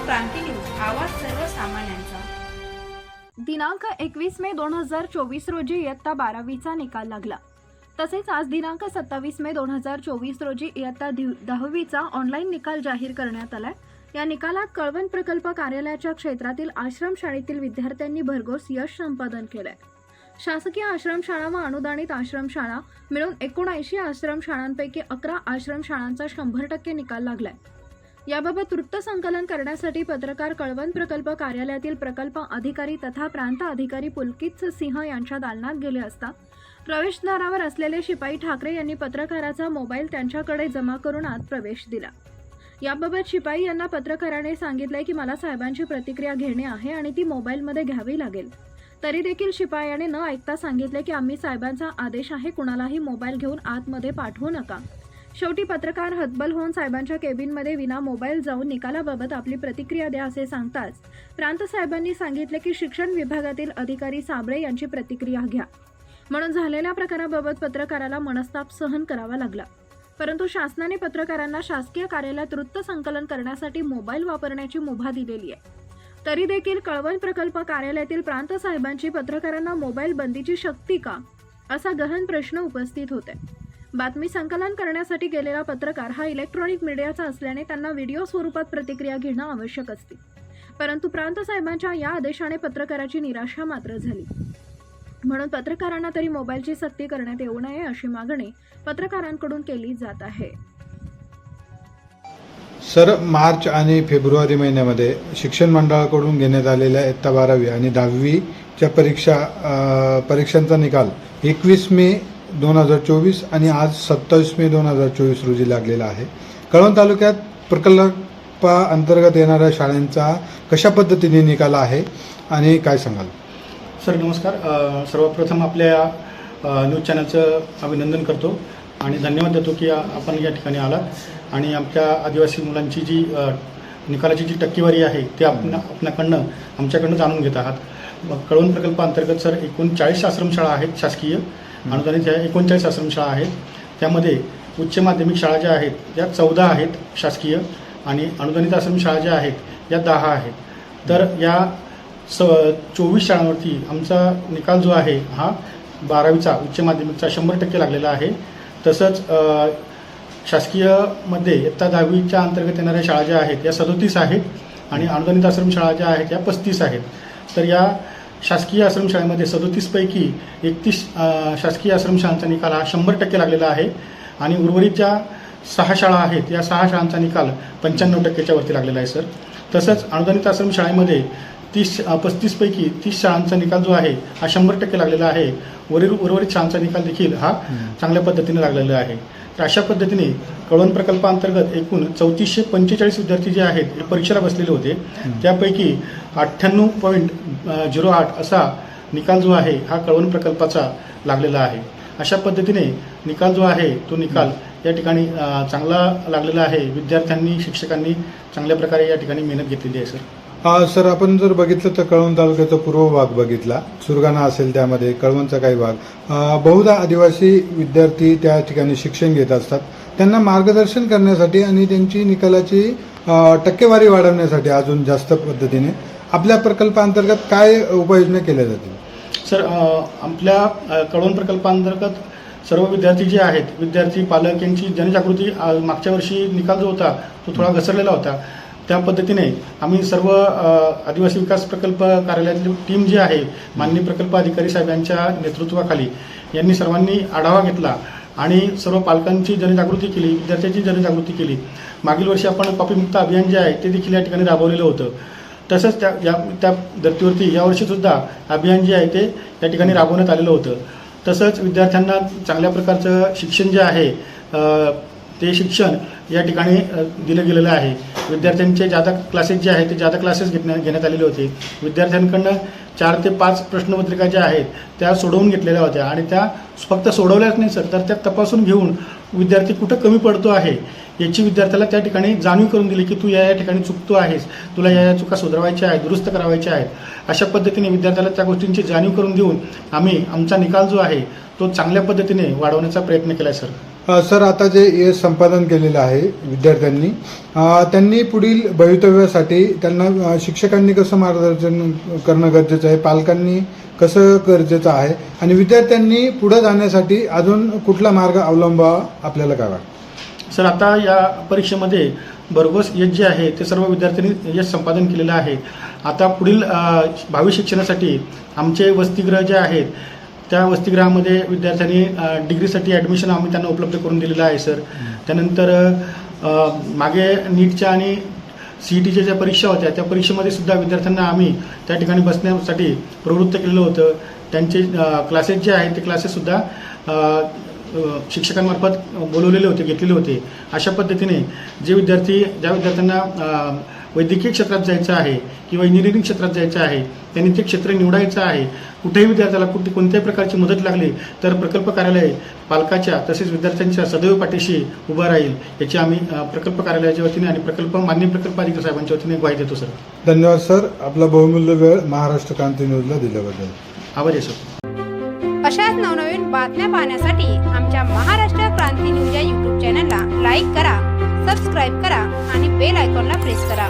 क्रांती news, आवाज सर्वसामान्यांचा। दिनांक 21 मे 2024 रोजी इयत्ता 12वीचा निकाल लागला। तसेच आज दिनांक 27 मे 2024 रोजी इयत्ता 10वीचा ऑनलाईन निकाल जाहीर करण्यात आलाय। या निकालात कळवण प्रकल्प कार्यालयाच्या क्षेत्रातील आश्रमशाळेतील विद्यार्थ्यांनी भरघोस यश संपादन केलंय। शासकीय आश्रमशाळा व अनुदानित आश्रमशाळा मिळून 79 आश्रमशाळांपैकी 11 आश्रमशाळांचा 100% निकाल लागलाय। याबाबत वृत्तसंकलन करण्यासाठी पत्रकार कळवण प्रकल्प कार्यालयातील प्रकल्प अधिकारी तथा प्रांत अधिकारी पुलकित सिंह यांच्या दालनात गेले असता प्रवेशद्वारावर असलेले शिपाई ठाकरे यांनी पत्रकाराचा मोबाईल त्यांच्याकडे जमा करून आत प्रवेश दिला। याबाबत शिपाई यांना पत्रकाराने सांगितले की मला साहेबांची प्रतिक्रिया घेणे आहे आणि ती मोबाईलमध्ये घ्यावी लागेल। तरी देखील शिपायाने न ऐकता सांगितले की आम्ही साहेबांचा आदेश आहे, कुणालाही मोबाईल घेऊन आतमध्ये पाठवू नका। शेवटी पत्रकार हतबल होऊन साहेबांच्या केबिनमध्ये विना मोबाईल जाऊन निकालाबाबत आपली प्रतिक्रिया द्या असे सांगताच प्रांत साहेबांनी सांगितले की शिक्षण विभागातील अधिकारी साबळे यांची प्रतिक्रिया घ्या, म्हणून झालेल्या प्रकाराबाबत पत्रकाराला मनस्ताप सहन करावा लागला। परंतु शासनाने पत्रकारांना शासकीय कार्यालयात वृत्त संकलन करण्यासाठी मोबाईल वापरण्याची मुभा दिलेली आहे। तरी देखील कळवण प्रकल्प कार्यालयातील प्रांत साहेबांची पत्रकारांना मोबाईल बंदीची शक्ती का, असा गहन प्रश्न उपस्थित होते। बातमी संकलन करण्यासाठी गेलेला पत्रकार हा इलेक्ट्रॉनिक मीडियाचा असल्याने त्यांना व्हिडिओ स्वरूपात प्रतिक्रिया घेणं आवश्यक असते। परंतु प्रांत साहेबांच्या या आदेशाने पत्रकाराची निराशा मात्र झाली, म्हणून पत्रकारांना तरी मोबाईलची सक्ती करण्यात येऊ नये अशी मागणी पत्रकारांकडून केली जात आहे। सर, मार्च आणि फेब्रुवारी महिन्यामध्ये शिक्षण मंडळाकडून घेण्यात आलेल्या इयत्ता 12वी आणि 10वीच्या परीक्षांचा निकाल 21 मे 2024 आणि आज 27 मे 2024 रोजी लागलेला आहे। कळवण तालुक्यात प्रकल्पाअंतर्गत येणाऱ्या शाळांचा कशा पद्धतीने निकाल आहे आणि काय सांगाल? सर नमस्कार। सर्वप्रथम आपल्या न्यूज चॅनलचं अभिनंदन करतो आणि धन्यवाद देतो की आपण या ठिकाणी आलात आणि आमच्या आदिवासी मुलांची जी निकालाची जी टक्केवारी आहे ते आपल्याकडनं आमच्याकडनं जाणून घेत आहात। कळवण प्रकल्पाअंतर्गत सर 39 आश्रमशाळा आहेत शासकीय, अनुदानित 39 आश्रमशाळा आहेत। त्यामध्ये उच्च माध्यमिक शाळा ज्या आहेत त्या 14 आहेत शासकीय आणि अनुदानित आश्रमशाळा ज्या आहेत या 10 आहेत। तर या 24 शाळांवरती आमचा निकाल जो आहे हा 12वीचा उच्च माध्यमिकचा 100% लागलेला आहे। तसंच शासकीयमध्ये इयत्ता 10वीच्या अंतर्गत येणाऱ्या शाळा ज्या आहेत या 37 आहेत आणि अनुदानित आश्रमशाळा ज्या आहेत या 35 आहेत। तर या शासकीय आश्रमशाळेमध्ये 37 पैकी 31 शासकीय आश्रमशाळांचा निकाल हा 100% लागलेला आहे आणि उर्वरित ज्या 6 शाळा आहेत या 6 शाळांचा निकाल 95%च्या वरती लागलेला आहे सर। तसंच अनुदानित आश्रमशाळेमध्ये 35 पैकी 30 शाळांचा निकाल जो आहे हा 100% लागलेला आहे। उर्वरित शाळांचा निकाल देखील हा चांगल्या पद्धतीने लागलेला आहे। तर अशा पद्धतीने कळवण प्रकल्पाअंतर्गत एकूण 3445 विद्यार्थी जे आहेत हे परीक्षेला बसलेले होते, त्यापैकी 98.08 असा निकाल जो आहे हा कळवण प्रकल्पाचा लागलेला आहे। अशा पद्धतीने निकाल जो आहे तो निकाल या ठिकाणी चांगला लागलेला आहे। विद्यार्थ्यांनी शिक्षकांनी चांगल्या प्रकारे या ठिकाणी मेहनत घेतलेली आहे सर। सर, आपण जर बघितलं तर कळवण तालुक्याचा पूर्व भाग बघितला, सुरगाणा असेल त्यामध्ये कळवणचा काही भाग, बहुधा आदिवासी विद्यार्थी त्या ठिकाणी शिक्षण घेत असतात। त्यांना मार्गदर्शन करण्यासाठी आणि त्यांची निकालाची टक्केवारी वाढवण्यासाठी अजून जास्त पद्धतीने आपल्या प्रकल्पाअंतर्गत काय उपाययोजना केल्या जातील? सर, आपल्या कळवण प्रकल्पाअंतर्गत सर्व विद्यार्थी जे आहेत, विद्यार्थी पालक यांची जनजागृती मागच्या वर्षी निकाल जो होता तो थोडा घसरलेला होता। त्या पद्धतीने आम्ही सर्व आदिवासी विकास प्रकल्प कार्यालयातली टीम जी आहे माननीय प्रकल्प अधिकारी साहेब यांच्या नेतृत्वाखाली यांनी सर्वांनी आढावा घेतला आणि सर्व पालकांची जनजागृती केली, विद्यार्थ्यांची जनजागृती केली। मागील वर्षी आपण कॉपीमुक्त अभियान जे आहे ते देखील या ठिकाणी राबवलेलं होतं। तसंच त्या धर्तीवरती यावर्षीसुद्धा अभियान जे आहे ते या ठिकाणी राबवण्यात आलेलं होतं। तसंच विद्यार्थ्यांना चांगल्या प्रकारचं शिक्षण जे आहे ते शिक्षण या ठिकाणी दिलं गेलेलं आहे। विद्यार्थ्यांचे जादा क्लासेस जे आहेत ते जादा क्लासेस घेण्यात आलेले होते। विद्यार्थ्यांकडनं 4 ते 5 प्रश्नपत्रिका ज्या आहेत त्या सोडवून घेतलेल्या होत्या आणि त्या फक्त सोडवल्याच नाही सर, तर त्या तपासून घेऊन विद्यार्थी कुठं कमी पडतो आहे याची विद्यार्थ्याला त्या ठिकाणी जाणीव करून दिली की तू या ठिकाणी चुकतो आहेस, तुला या चुका सुधारवायच्या आहेत, दुरुस्त करावायच्या आहेत। अशा पद्धतीने विद्यार्थ्याला त्या गोष्टींची जाणीव करून देऊन आम्ही आमचा निकाल जो आहे तो चांगल्या पद्धतीने वाढवण्याचा प्रयत्न केला आहे सर। सर, आता जे ES संपादन केलेलं आहे विद्यार्थ्यांनी, त्यांनी पुढील भवितव्यासाठी त्यांना शिक्षकांनी कसं मार्गदर्शन करणं गरजेचं आहे, पालकांनी कसं गरजेचं आहे आणि विद्यार्थ्यांनी पुढे जाण्यासाठी अजून कुठला मार्ग अवलंबावा आपल्याला काय वाटतं? सर, आता या परीक्षेमध्ये भरघोस यश जे आहे ते सर्व विद्यार्थ्यांनी यश संपादन केलेलं आहे. आता पुढील भावी शिक्षणासाठी आमचे वसतिगृह जे आहेत त्या वसतिगृहामध्ये विद्यार्थ्यांनी डिग्रीसाठी ॲडमिशन आम्ही त्यांना उपलब्ध करून दिलेलं आहे सर. त्यानंतर मागे नीटच्या आणि CETच्या ज्या परीक्षा होत्या त्या परीक्षेमध्ये सुद्धा विद्यार्थ्यांना आम्ही त्या ठिकाणी बसण्यासाठी प्रवृत्त केलेलं होतं. त्यांचे क्लासेस जे आहेत ते क्लासेससुद्धा शिक्षकांमार्फत बोलवलेले होते, घेतलेले होते. अशा पद्धतीने ज्या विद्यार्थ्यांना वैद्यकीय क्षेत्रात जायचं आहे किंवा इंजिनिअरिंग क्षेत्रात जायचं आहे त्यांनी ते क्षेत्र निवडायचं आहे. कुठेही विद्यार्थ्याला कोणत्याही प्रकारची मदत लागली तर प्रकल्प कार्यालय पालकाच्या तसेच विद्यार्थ्यांच्या सदैव पाठीशी उभं राहील याची आम्ही प्रकल्प कार्यालयाच्या वतीने आणि माननीय प्रकल्प अधिकारी साहेबांच्या वतीने ग्वाही देतो सर. धन्यवाद सर, आपला बहुमूल्य वेळ महाराष्ट्र क्रांती न्यूजला दिल्याबद्दल. आभारी आहे सर. अशाच नवनवीन बातम्या पाहण्यासाठी आमच्या महाराष्ट्र क्रांती न्यूज या YouTube चॅनलला लाईक करा, सबस्क्राईब करा आणि बेल आयकॉनला प्रेस करा.